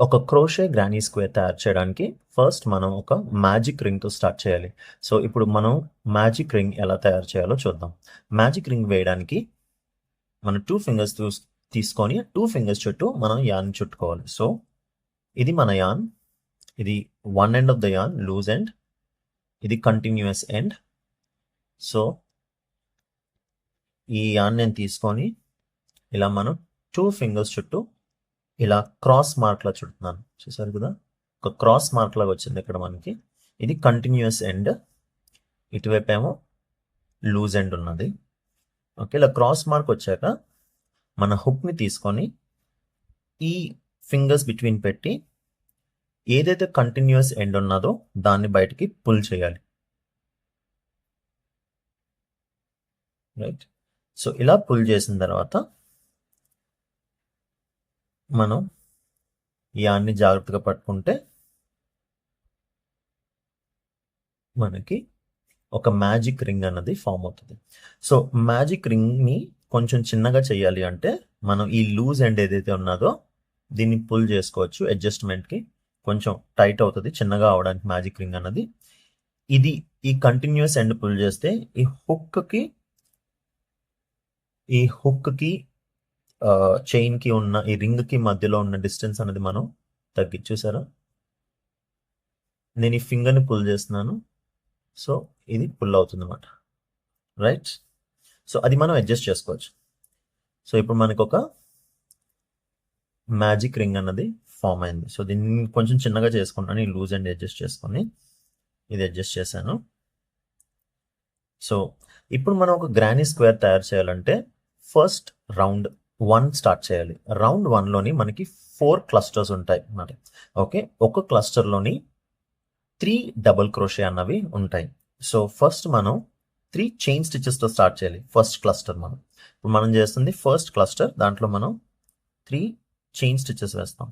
ఒక crochet granny square తయారు చేయడానికి ఫస్ట్ మనం ఒక మ్యాజిక్ రింగ్తో స్టార్ట్ చేయాలి. సో ఇప్పుడు మనం మ్యాజిక్ రింగ్ ఎలా తయారు చేయాలో చూద్దాం. మ్యాజిక్ రింగ్ వేయడానికి మనం 2 ఫింగర్స్ తీసుకొని 2 ఫింగర్స్ చుట్టూ మనం యాన్ చుట్టుకోవాలి. సో ఇది మన యాన్, ఇది one end of the yarn loose end, ఇది కంటిన్యూస్ ఎండ్. సో ఈ యాన్ నేను తీసుకొని ఇలా మనం 2 ఫింగర్స్ చుట్టూ ఇలా క్రాస్ మార్క్లా చుడుతున్నాను. చూసారు కదా, ఒక క్రాస్ మార్క్ లాగా వచ్చింది ఇక్కడ మనకి. ఇది కంటిన్యూస్ ఎండ్, ఇటువైపు ఏమో లూజ్ ఎండ్ ఉన్నది. ఓకే, ఇలా క్రాస్ మార్క్ వచ్చాక మన హుక్ని తీసుకొని ఈ ఫింగర్స్ బిట్వీన్ పెట్టి ఏదైతే కంటిన్యూస్ ఎండ్ ఉన్నదో దాన్ని బయటికి పుల్ చేయాలి. రైట్, సో ఇలా పుల్ చేసిన తర్వాత మనం యాన్ని జాగ్రత్తగా పట్టుకుంటే మనకి ఒక మ్యాజిక్ రింగ్ అన్నది ఫామ్ అవుతుంది. సో మ్యాజిక్ రింగ్ని కొంచెం చిన్నగా చేయాలి అంటే మనం ఈ లూజ్ ఎండ్ ఏదైతే ఉన్నదో దీన్ని పుల్ చేసుకోవచ్చు. అడ్జస్ట్మెంట్కి కొంచెం టైట్ అవుతుంది చిన్నగా అవడానికి మ్యాజిక్ రింగ్ అన్నది. ఇది ఈ కంటిన్యూస్ ఎండ్ పుల్ చేస్తే ఈ హుక్కి చైన్కి ఉన్న ఈ రింగ్కి మధ్యలో ఉన్న డిస్టెన్స్ అనేది మనం తగ్గించేసారా. నేను ఈ ఫింగర్ని పుల్ చేస్తున్నాను, సో ఇది పుల్ అవుతుంది అన్నమాట. రైట్, సో అది మనం అడ్జస్ట్ చేసుకోవచ్చు. సో ఇప్పుడు మనకు ఒక మ్యాజిక్ రింగ్ అన్నది ఫామ్ అయింది. సో దీన్ని కొంచెం చిన్నగా చేసుకున్నాను, ఈ లూజ్ అండ్ అడ్జస్ట్ చేసుకొని ఇది అడ్జస్ట్ చేశాను. సో ఇప్పుడు మనం ఒక గ్రానీ స్క్వేర్ తయారు చేయాలంటే ఫస్ట్ రౌండ్ 1 స్టార్ట్ చేయాలి. రౌండ్ 1లోని మనకి 4 క్లస్టర్స్ ఉంటాయి అన్నమాట. ఓకే, ఒక క్లస్టర్లోని 3 డబుల్ క్రోషే అన్నవి ఉంటాయి. సో ఫస్ట్ మనం 3 చైన్ స్టిచెస్తో స్టార్ట్ చేయాలి. ఫస్ట్ క్లస్టర్ ఇప్పుడు మనం చేస్తుంది ఫస్ట్ క్లస్టర్, దాంట్లో మనం 3 చైన్ స్టిచెస్ వేస్తాం.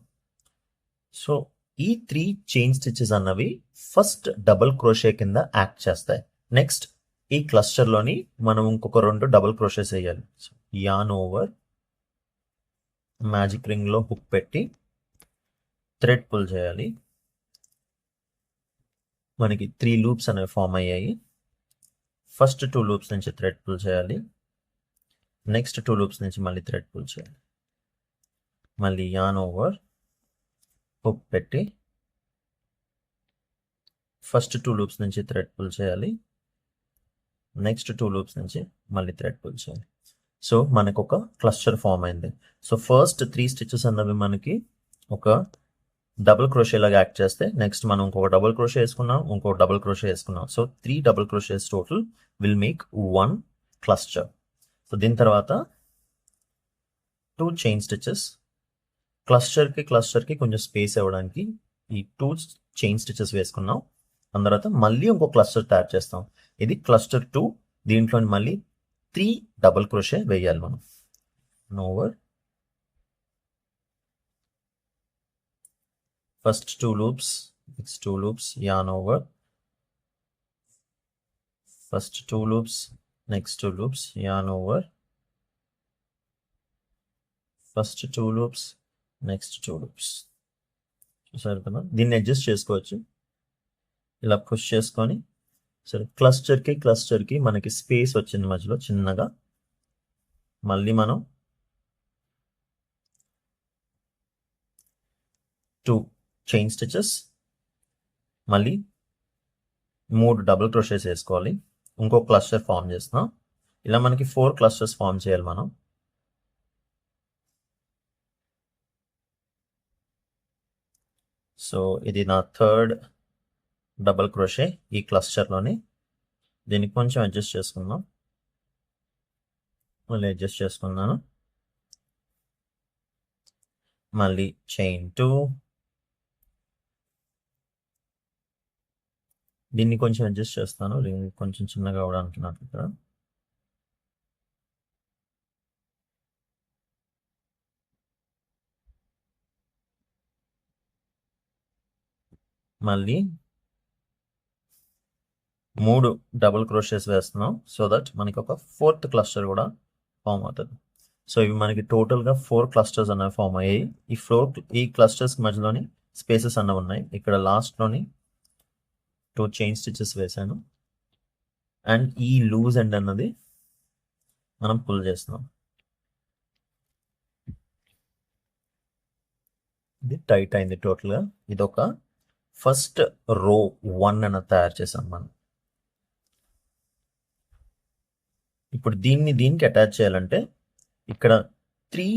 సో ఈ 3 చైన్ స్టిచెస్ అన్నవి ఫస్ట్ డబుల్ క్రోషే కింద యాక్ట్ చేస్తాయి. నెక్స్ట్ ఈ క్లస్టర్లోని మనం ఇంకొక 2 డబుల్ క్రోషేస్ వేయాలి. సో యాన్ ఓవర్ మ్యాజిక్ రింగ్లో హుక్ పెట్టి థ్రెడ్ పుల్ చేయాలి. మనకి 3 లూప్స్ అనేవి ఫామ్ అయ్యాయి. ఫస్ట్ 2 లూప్స్ నుంచి థ్రెడ్ పుల్ చేయాలి, నెక్స్ట్ 2 లూప్స్ నుంచి మళ్ళీ థ్రెడ్ పుల్ చేయాలి, మళ్ళీ యాన్ ఓవర్ హుక్ పెట్టి ఫస్ట్ 2 లూప్స్ నుంచి థ్రెడ్ పుల్ చేయాలి, నెక్స్ట్ 2 లూప్స్ నుంచి మళ్ళీ థ్రెడ్ పుల్ చేయాలి. సో మనకు ఒక క్లస్టర్ ఫామ్ అయింది. సో ఫస్ట్ 3 స్టిచెస్ అన్నవి మనకి ఒక డబుల్ క్రోషే లాగా యాక్ట్ చేస్తే నెక్స్ట్ మనం ఇంకొక డబుల్ క్రోషే వేసుకున్నాం, ఇంకొక డబుల్ క్రోషే వేసుకున్నాం. So 3 double crochets total will make 1 cluster. So దీని తర్వాత 2 చైన్ స్టిచెస్, క్లస్టర్కి కొంచెం స్పేస్ ఇవ్వడానికి ఈ 2 చైన్ స్టిచెస్ వేసుకున్నాం. దాని తర్వాత మళ్ళీ ఇంకో క్లస్టర్ తయారు చేస్తాం. ఇది క్లస్టర్ 2. దీంట్లో మళ్ళీ 3 డబుల్ క్రోషే వేయాలి మనం. Over first 2 loops, next 2 loops, yarn over first 2 loops, next 2 loops, yarn over first 2 loops, next 2 loops. చూసారు కదా, దీన్ని అడ్జస్ట్ చేసుకోవచ్చు. ఇలా పుష్ చేసుకొని సరే క్లస్టర్కి మనకి స్పేస్ వచ్చింది మధ్యలో చిన్నగా. మళ్ళీ మనం 2 చైన్ స్టిచెస్, మళ్ళీ 3 డబుల్ క్రోషేస్ వేసుకోవాలి. ఇంకో క్లస్టర్ ఫామ్ చేస్తున్నాం. ఇలా మనకి 4 క్లస్టర్స్ ఫామ్ చేయాలి మనం. సో ఇది నా థర్డ్ డబుల్ క్రోషే ఈ క్లస్టర్లోని. దీనికి కొంచెం అడ్జస్ట్ చేసుకుందాం. మళ్ళీ అడ్జస్ట్ చేసుకున్నాను. మళ్ళీ చైన్ 2, దీన్ని కొంచెం అడ్జస్ట్ చేస్తాను, రింగ్ కొంచెం చిన్నగా అవడానికి నాకు ఇక్కడ. మళ్ళీ 3 డబుల్ క్రోషేస్ వేస్తున్నాం సో దట్ మనకి ఒక 4th క్లస్టర్ కూడా ఫామ్ అవుతుంది. సో ఇవి మనకి టోటల్గా 4 క్లస్టర్స్ అనేవి ఫామ్ అయ్యాయి. ఈ క్లస్టర్స్ మధ్యలోని స్పేసెస్ అన్నవి ఉన్నాయి. ఇక్కడ లాస్ట్లోని 2 చైన్ స్టిచెస్ వేసాను. అండ్ ఈ లూజ్ ఎండ్ అన్నది మనం పుల్ చేస్తున్నాం. ఇది టైట్ అయింది టోటల్గా. ఇది ఒక ఫస్ట్ రో 1 అన్నది తయారు చేసాం మనం. ఇప్పుడు దీనికి అటాచ్ చేయాలంటే ఇక్కడ 3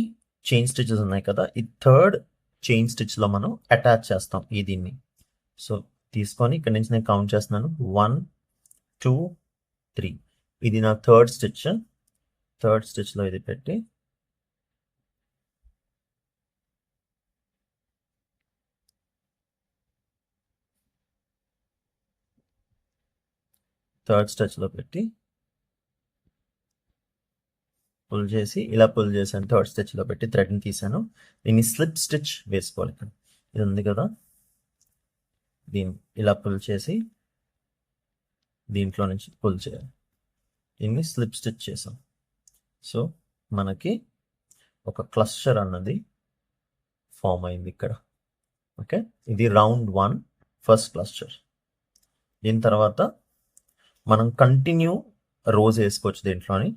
చైన్ స్టిచెస్ ఉన్నాయి కదా, ఈ థర్డ్ చైన్ స్టిచ్లో మనం అటాచ్ చేస్తాం దీన్ని. సో తీసుకొని ఇక్కడ నుంచి నేను కౌంట్ చేస్తున్నాను 1 2 3. ఇది నా థర్డ్ స్టిచ్లో ఇది పెట్టి పుల్ చేసి ఇలా పుల్ చేశాను. థర్డ్ స్టిచ్లో పెట్టి థ్రెడ్ని తీసాను. దీన్ని స్లిప్ స్టిచ్ వేసుకోవాలి. ఇక్కడ ఇది ఉంది కదా, దీన్ని ఇలా పుల్ చేసి దీంట్లో నుంచి పుల్ చేయాలి. దీన్ని స్లిప్ స్టిచ్ చేసాం. సో మనకి ఒక క్లస్టర్ అన్నది ఫామ్ అయింది ఇక్కడ. ఓకే, ఇది రౌండ్ 1 ఫస్ట్ క్లస్టర్. దీని తర్వాత మనం కంటిన్యూ రోజ్ వేసుకోవచ్చు దీంట్లోని.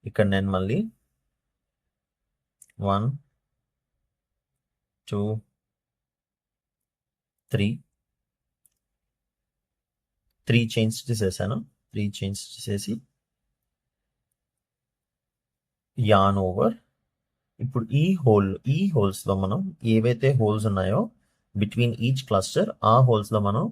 ఇక్కడ నేను మళ్ళీ 1 2 3 చైన్ స్టిచెస్ వేసాను. 3 చైన్ స్టిచెస్ వేసి యాన్ ఓవర్. ఇప్పుడు ఈ హోల్స్లో మనం ఏవైతే హోల్స్ ఉన్నాయో బిట్వీన్ ఈచ్ క్లస్టర్, ఆ హోల్స్లో మనం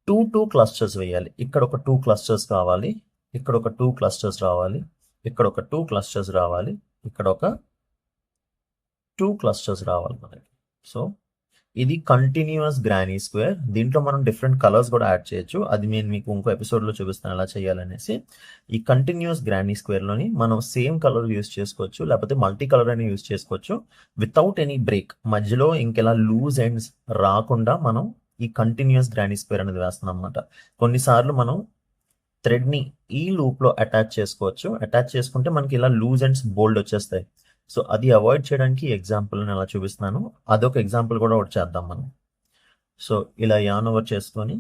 2 క్లస్టర్స్ వేయాలి. ఇక్కడ ఒక 2 క్లస్టర్స్ కావాలి, ఇక్కడ ఒక 2 క్లస్టర్స్ రావాలి, ఇక్కడ ఒక 2 క్లస్టర్స్ రావాలి, ఇక్కడ ఒక 2 క్లస్టర్స్ రావాలి మనకి. సో ఇది కంటిన్యూస్ గ్రానీ స్క్వేర్. దీంట్లో మనం డిఫరెంట్ కలర్స్ కూడా యాడ్ చేయొచ్చు. అది నేను మీకు ఇంకో ఎపిసోడ్లో చూపిస్తాను ఎలా చేయాలనేసి. ఈ కంటిన్యూస్ గ్రానీ స్క్వేర్లోని మనం సేమ్ కలర్ యూస్ చేసుకోవచ్చు, లేకపోతే మల్టీ కలర్ అని యూస్ చేసుకోవచ్చు వితౌట్ ఎనీ బ్రేక్. మధ్యలో ఇంకెలా లూజ్ ఎండ్స్ రాకుండా మనం ఈ కంటిన్యూస్ గ్రానీ స్క్వేర్ అనేది వేస్తున్నాం అన్నమాట. కొన్నిసార్లు మనం థ్రెడ్ని ఈ లూప్లో అటాచ్ చేసుకోవచ్చు. అటాచ్ చేసుకుంటే మనకి ఇలా లూజ్ ఎండ్స్ బోల్డ్ వచ్చేస్తాయి. సో అది అవాయిడ్ చేయడానికి ఎగ్జాంపుల్ నేను అలా చూపిస్తున్నాను. అదొక ఎగ్జాంపుల్ కూడా ఒకటి చేద్దాం మనం. సో ఇలా యాన్ ఓవర్ చేసుకొని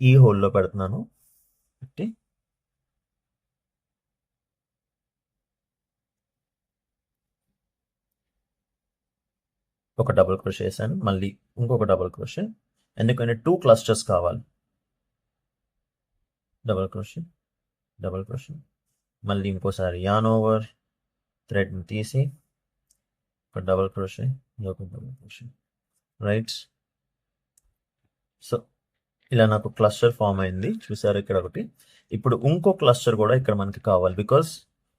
ఈ హోల్లో పెడుతున్నాను. పెట్టి ఒక డబుల్ క్రోషే వేసాను. మళ్ళీ ఇంకొక డబుల్ క్రోషే, ఎందుకంటే 2 క్లస్టర్స్ కావాలి. డబుల్ క్రోషే, మళ్ళీ ఇంకోసారి యాన్ ఓవర్, థ్రెడ్ని తీసి ఒక డబుల్ క్రోషే, ఇంకొక డబుల్ క్రోషే, రైట్. సో ఇలా నాకు క్లస్టర్ ఫామ్ అయింది, చూసారు ఇక్కడ ఒకటి. ఇప్పుడు ఇంకో క్లస్టర్ కూడా ఇక్కడ మనకి కావాలి, బికాస్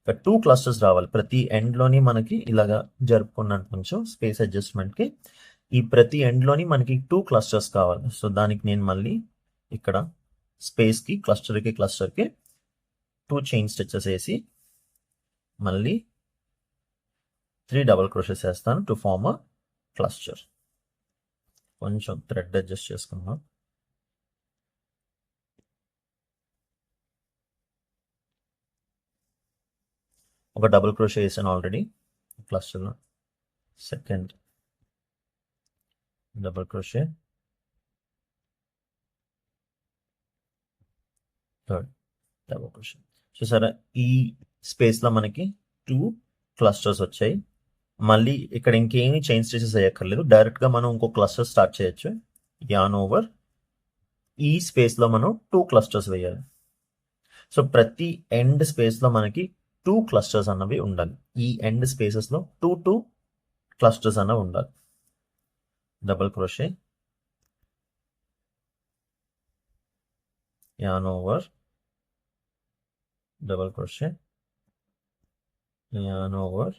ఇక్కడ 2 క్లస్టర్స్ రావాలి. ప్రతి ఎండ్లోని మనకి ఇలాగా జరుపుకున్నాను కొంచెం స్పేస్ అడ్జస్ట్మెంట్కి. ఈ ప్రతి ఎండ్లోని మనకి 2 క్లస్టర్స్ కావాలి. సో దానికి నేను మళ్ళీ ఇక్కడ స్పేస్కి క్లస్టర్కి 2 చైన్ స్టిచెస్ వేసి మళ్ళీ 3 డబుల్ క్రోషెస్ వేస్తాను టు ఫార్మ్ అ క్లస్టర్. కొంచెం థ్రెడ్ అడ్జస్ట్ చేసుకున్నాం. ఒక డబుల్ క్రోషే వేసాను ఆల్రెడీ క్లస్టర్లో. Second double crochet, third double crochet. చూసారా, ఈ స్పేస్లో మనకి 2 క్లస్టర్స్ వచ్చాయి. మళ్ళీ ఇక్కడ ఇంకేమీ చైన్ స్టిచెస్ వేయక్కర్లేదు, డైరెక్ట్గా మనం ఇంకో క్లస్టర్ స్టార్ట్ చేయొచ్చు. యాన్ ఓవర్, ఈ స్పేస్లో మనం 2 క్లస్టర్స్ వేయాలి. సో ప్రతి ఎండ్ స్పేస్లో మనకి 2 క్లస్టర్స్ అన్నవి ఉండాలి. ఈ ఎండ్ స్పేసెస్లో 2 క్లస్టర్స్ అన్నవి ఉండాలి. Double crochet, yarn over, double crochet, yarn over,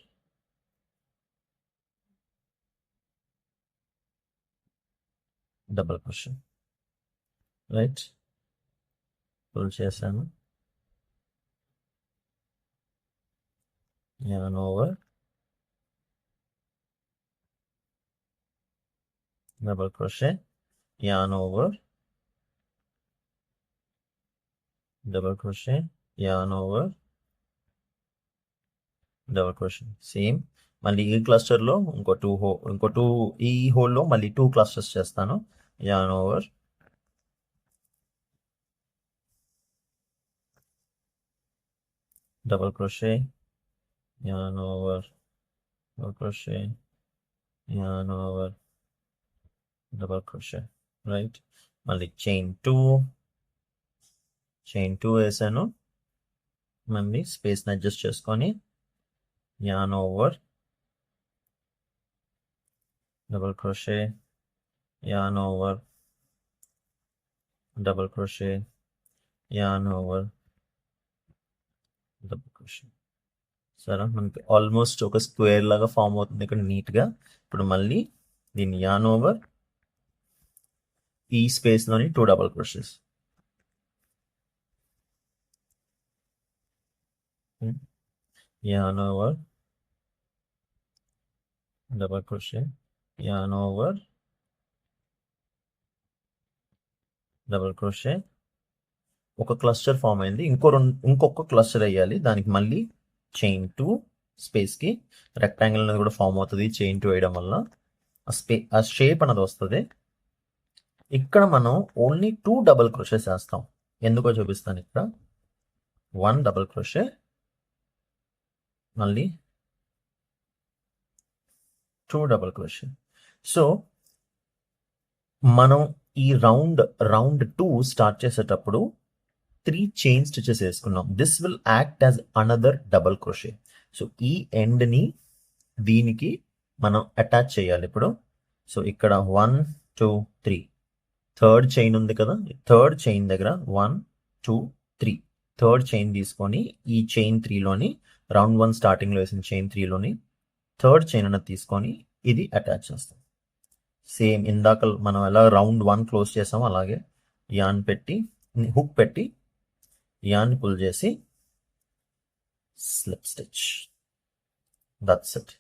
double crochet, right. Pull చేశాను, yarn over, double crochet, yarn over, double crochet, yarn over, double crochet same. మళ్ళీ ఈ క్లస్టర్లో ఇంకో టూ ఈ హోల్లో మళ్ళీ 2 క్లస్టర్స్ చేస్తాను. An over double crochet, yarn over double crochet, yarn over double crochet, right. మళ్ళీ chain 2 వేసాను. మళ్ళీ స్పేస్ని అడ్జస్ట్ చేసుకొని an over double crochet, yarn over double crochet, yarn over double crochet. సరే, మనకి ఆల్మోస్ట్ ఒక స్క్వేర్ లాగా ఫామ్ అవుతుంది ఇక్కడ నీట్గా. ఇప్పుడు మళ్ళీ దీన్ని యాన్ ఓవర్ ఈ స్పేస్లోని 2 double crochets, yarn over double crochet, yarn over double crochet. ఒక క్లస్టర్ ఫామ్ అయింది. ఇంకొక క్లస్టర్ వేయాలి. దానికి మళ్ళీ చైన్ 2 స్పేస్కి రెక్టాంగిల్ అనేది కూడా ఫామ్ అవుతుంది చైన్ 2 వేయడం వల్ల. ఆ షేప్ అనేది వస్తుంది. ఇక్కడ మనం ఓన్లీ 2 డబుల్ క్రోషెస్ వేస్తాం. ఎందుకో చూపిస్తాను. ఇక్కడ 1 డబుల్ క్రోషే, మళ్ళీ 2 డబుల్ క్రోషే. సో మనం ఈ రౌండ్ 2 స్టార్ట్ చేసేటప్పుడు 3 చైన్ స్టిచెస్ వేసుకున్నాం. This will act as another double crochet. So ఈ ఎండ్ని దీనికి మనం అటాచ్ చేయాలి ఇప్పుడు. సో ఇక్కడ 1 2 3 థర్డ్ చైన్ ఉంది కదా, థర్డ్ చైన్ దగ్గర 1 2 3 థర్డ్ చైన్ తీసుకొని ఈ చైన్ 3లోని రౌండ్ 1 స్టార్టింగ్లో వేసిన చైన్ 3లోని థర్డ్ చైన్ అనేది తీసుకొని ఇది అటాచ్ చేస్తాం. సేమ్ ఇందాక మనం ఎలా రౌండ్ 1 క్లోజ్ చేసామో అలాగే యాన్ పెట్టి హుక్ పెట్టి యాన్ పుల్ చేసి స్లిప్ స్టిచ్. That's it.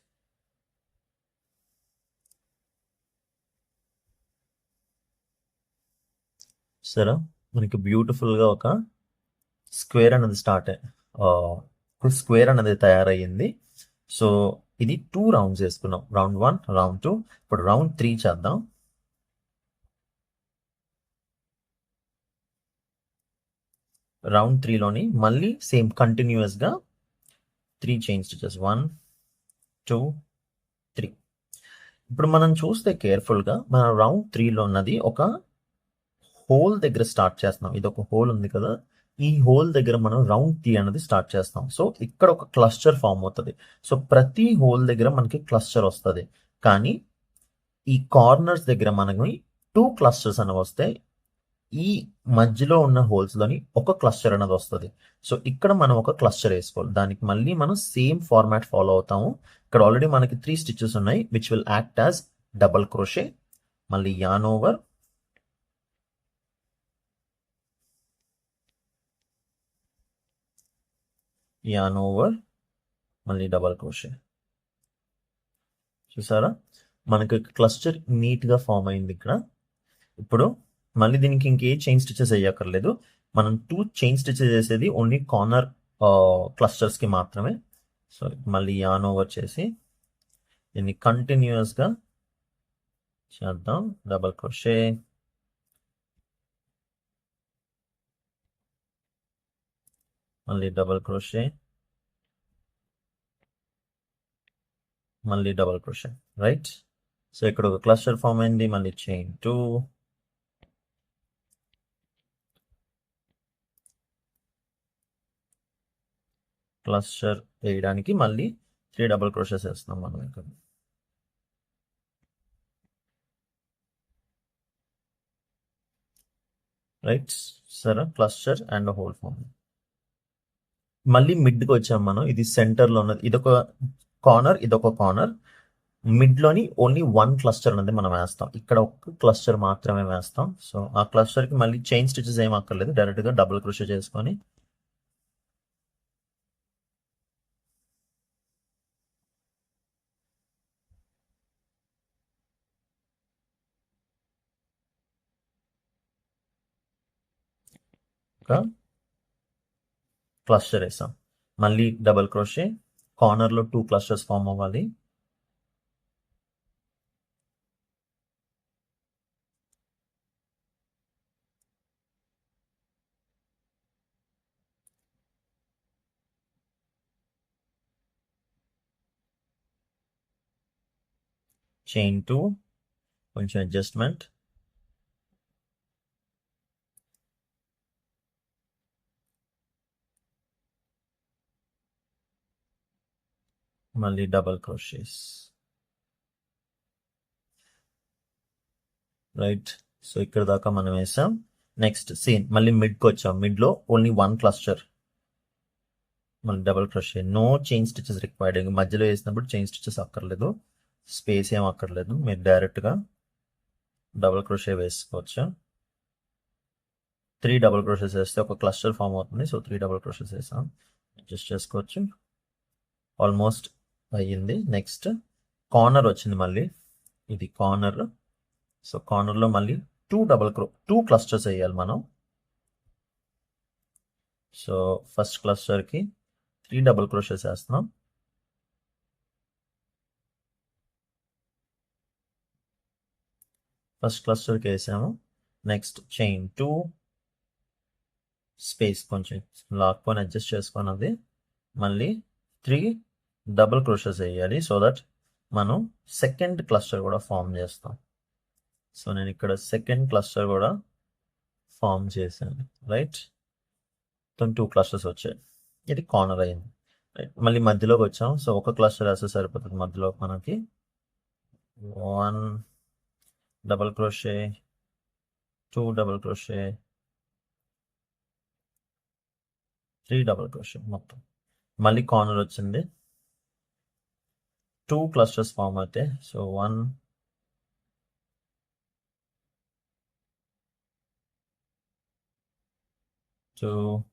సరే, మనకి బ్యూటిఫుల్గా ఒక స్క్వేర్ అనేది స్క్వేర్ అనేది తయారయ్యింది. సో ఇది 2 రౌండ్స్ వేసుకున్నాం. Round 1, round 2. ఇప్పుడు రౌండ్ 3 చేద్దాం. రౌండ్ 3లోని మళ్ళీ సేమ్ కంటిన్యూస్గా 3 చైన్ స్టిచెస్ 1 2 3. ఇప్పుడు మనం చూస్తే కేర్ఫుల్గా మన రౌండ్ 3లో ఉన్నది ఒక హోల్ దగ్గర స్టార్ట్ చేస్తున్నాం. ఇది ఒక హోల్ ఉంది కదా, ఈ హోల్ దగ్గర మనం రౌండ్ 3 అనేది స్టార్ట్ చేస్తాం. సో ఇక్కడ ఒక క్లస్టర్ ఫామ్ అవుతుంది. సో ప్రతి హోల్ దగ్గర మనకి క్లస్టర్ వస్తుంది. కానీ ఈ కార్నర్స్ దగ్గర మనకి 2 క్లస్టర్స్ అనేవి వస్తాయి. ఈ మధ్యలో ఉన్న హోల్స్లోని ఒక క్లస్టర్ అనేది వస్తుంది. సో ఇక్కడ మనం ఒక క్లస్టర్ వేసుకోవాలి. దానికి మళ్ళీ మనం సేమ్ ఫార్మాట్ ఫాలో అవుతాము. ఇక్కడ ఆల్రెడీ మనకి 3 స్టిచెస్ ఉన్నాయి which will act as double crochet. మళ్ళీ యాన్ ఓవర్ యాన్ ఓవర్ మళ్ళీ డబల్ క్రోషే. చూసారా, మనకి క్లస్టర్ నీట్గా ఫామ్ అయింది ఇక్కడ. ఇప్పుడు మళ్ళీ దీనికి ఇంకే చైన్ స్టిచెస్ వేయక్కర్లేదు. మనం 2 చైన్ స్టిచెస్ వేసేది ఓన్లీ కార్నర్ క్లస్టర్స్కి మాత్రమే. సో మళ్ళీ యాన్ ఓవర్ చేసి దీన్ని కంటిన్యూస్గా చేద్దాం. డబల్ క్రోషే, మళ్ళీ డబల్ క్రోషే, మళ్ళీ డబల్ క్రోషే, రైట్. సో ఇక్కడ ఒక క్లస్టర్ ఫామ్ అయింది. మళ్ళీ చైన్ 2, క్లస్టర్ వేయడానికి మళ్ళీ 3 డబల్ క్రోషెస్ వేస్తున్నాం మనం ఇక్కడ. రైట్, సరే, క్లస్టర్ అండ్ హోల్ ఫామ్. మళ్ళీ మిడ్కి వచ్చాం మనం. ఇది సెంటర్లో ఉన్నది. ఇదొక కార్నర్, ఇదొక కార్నర్. మిడ్లోని ఓన్లీ 1 క్లస్టర్ అనేది మనం వేస్తాం. ఇక్కడ ఒక క్లస్టర్ మాత్రమే వేస్తాం. సో ఆ క్లస్టర్కి మళ్ళీ చైన్ స్టిచెస్ ఏం అక్కర్లేదు. డైరెక్ట్గా డబుల్ క్రోషే చేసుకొని క్లస్టర్ వేసాం. మళ్ళీ డబల్ క్రోషే, కార్నర్లో 2 క్లస్టర్స్ ఫామ్ అవ్వాలి. చైన్ 2, కొంచెం అడ్జస్ట్మెంట్. మళ్ళీ డబల్ క్రోషేస్. రైట్, సో ఇక్కడ దాకా మనం వేసాం. నెక్స్ట్ సీన్ మళ్ళీ మిడ్కి వచ్చాం. మిడ్లో ఓన్లీ 1 క్లస్టర్, మళ్ళీ double crochet. No chain stitches required. మధ్యలో వేసినప్పుడు చైన్ స్టిచెస్ అక్కర్లేదు, స్పేస్ ఏం అక్కర్లేదు, మీరు డైరెక్ట్గా డబల్ క్రోషే వేసుకోవచ్చు. 3 డబల్ క్రోషెస్ వేస్తే ఒక క్లస్టర్ ఫామ్ అవుతుంది. సో 3 డబల్ క్రోషెస్ వేసాం, అడ్జస్ట్ చేసుకోవచ్చు. ఆల్మోస్ట్ అయ్యింది. నెక్స్ట్ కార్నర్ వచ్చింది, మళ్ళీ ఇది కార్నర్. సో కార్నర్లో మళ్ళీ 2 క్లస్టర్స్ వేయాలి మనం. సో ఫస్ట్ క్లస్టర్కి 3 డబల్ క్రోషెస్ వేస్తున్నాం. ఫస్ట్ క్లస్టర్కి వేసాము. నెక్స్ట్ చైన్ 2, స్పేస్ కొంచెం లాక్కొని అడ్జస్ట్ చేసుకున్నది. మళ్ళీ 3 డబుల్ క్రోషెస్ వేయాలి, సో దట్ మనం సెకండ్ క్లస్టర్ కూడా ఫామ్ చేస్తాం. సో నేను ఇక్కడ సెకండ్ క్లస్టర్ కూడా ఫామ్ చేశాను. రైట్, 2 క్లస్టర్స్ వచ్చాయి. ఇది కార్నర్ అయింది. రైట్, మళ్ళీ మధ్యలోకి వచ్చాం. సో ఒక క్లస్టర్ వేస్తే సరిపోతుంది. మధ్యలో మనకి 1 double crochet, 2 double crochet, 3 double crochet మొత్తం. మళ్ళీ కార్నర్ వచ్చింది, 2 క్లస్టర్స్ ఫామ్ అవుతాయి. సో 1, 2,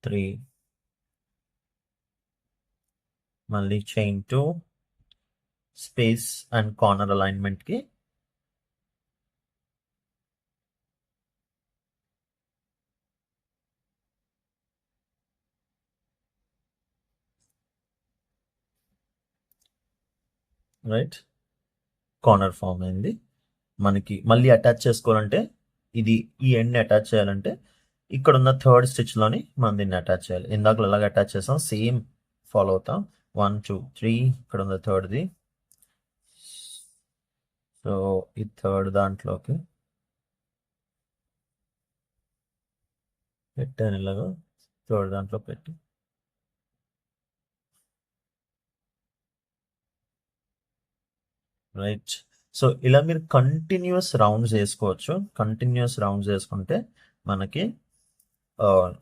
3, మళ్ళీ చైన్ 2, స్పేస్ అండ్ కార్నర్ అలైన్మెంట్కి రైట్, కార్నర్ ఫామ్ అయింది. మనకి మళ్ళీ అటాచ్ చేసుకోవాలంటే ఇది ఈ ఎండ్ని అటాచ్ చేయాలంటే ఇక్కడ ఉన్న థర్డ్ స్టిచ్లోని మనం దీన్ని అటాచ్ చేయాలి. ఇందాక ఎలాగ అటాచ్ చేస్తాం సేమ్ ఫాలో అవుతాం. 1, 2, 3, ఇక్కడ ఉన్న థర్డ్ది. సో ఈ థర్డ్ దాంట్లోకి పెట్టాను, ఇలాగా థర్డ్ దాంట్లో పెట్టి రైట్. సో ఇలా మీరు కంటిన్యూస్ రౌండ్స్ వేసుకోవచ్చు. కంటిన్యూస్ రౌండ్స్ వేసుకుంటే మనకి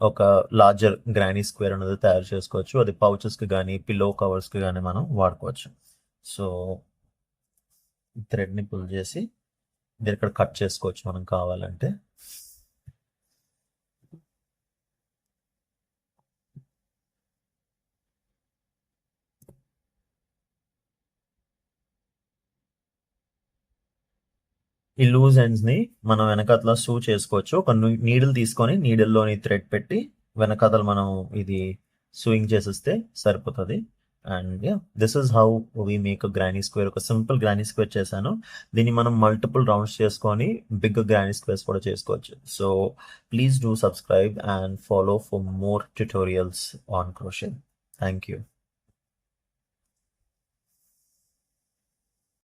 ఒక లార్జర్ గ్రానీ స్క్వేర్ అనేది తయారు చేసుకోవచ్చు. అది పౌచెస్కి కానీ పిల్లో కవర్స్కి కానీ మనం వాడుకోవచ్చు. సో థ్రెడ్ని పుల్ చేసి మీరు ఇక్కడ కట్ చేసుకోవచ్చు మనం కావాలంటే. ఈ లూజ్ ఎండ్స్ని మనం వెనకాతల సూ చేసుకోవచ్చు. ఒక నీడిల్ తీసుకొని నీడిల్లోని థ్రెడ్ పెట్టి వెనకాతల మనం ఇది సూయింగ్ చేసేస్తే సరిపోతుంది. And this is how we make a granny square. ఒక సింపుల్ గ్రానీ స్క్వేర్ చేశాను. దీన్ని మనం మల్టిపుల్ రౌండ్స్ చేసుకొని బిగ్ గ్రానీ స్క్వేర్స్ కూడా చేసుకోవచ్చు. So please do subscribe and follow for more tutorials on crochet. Thank you.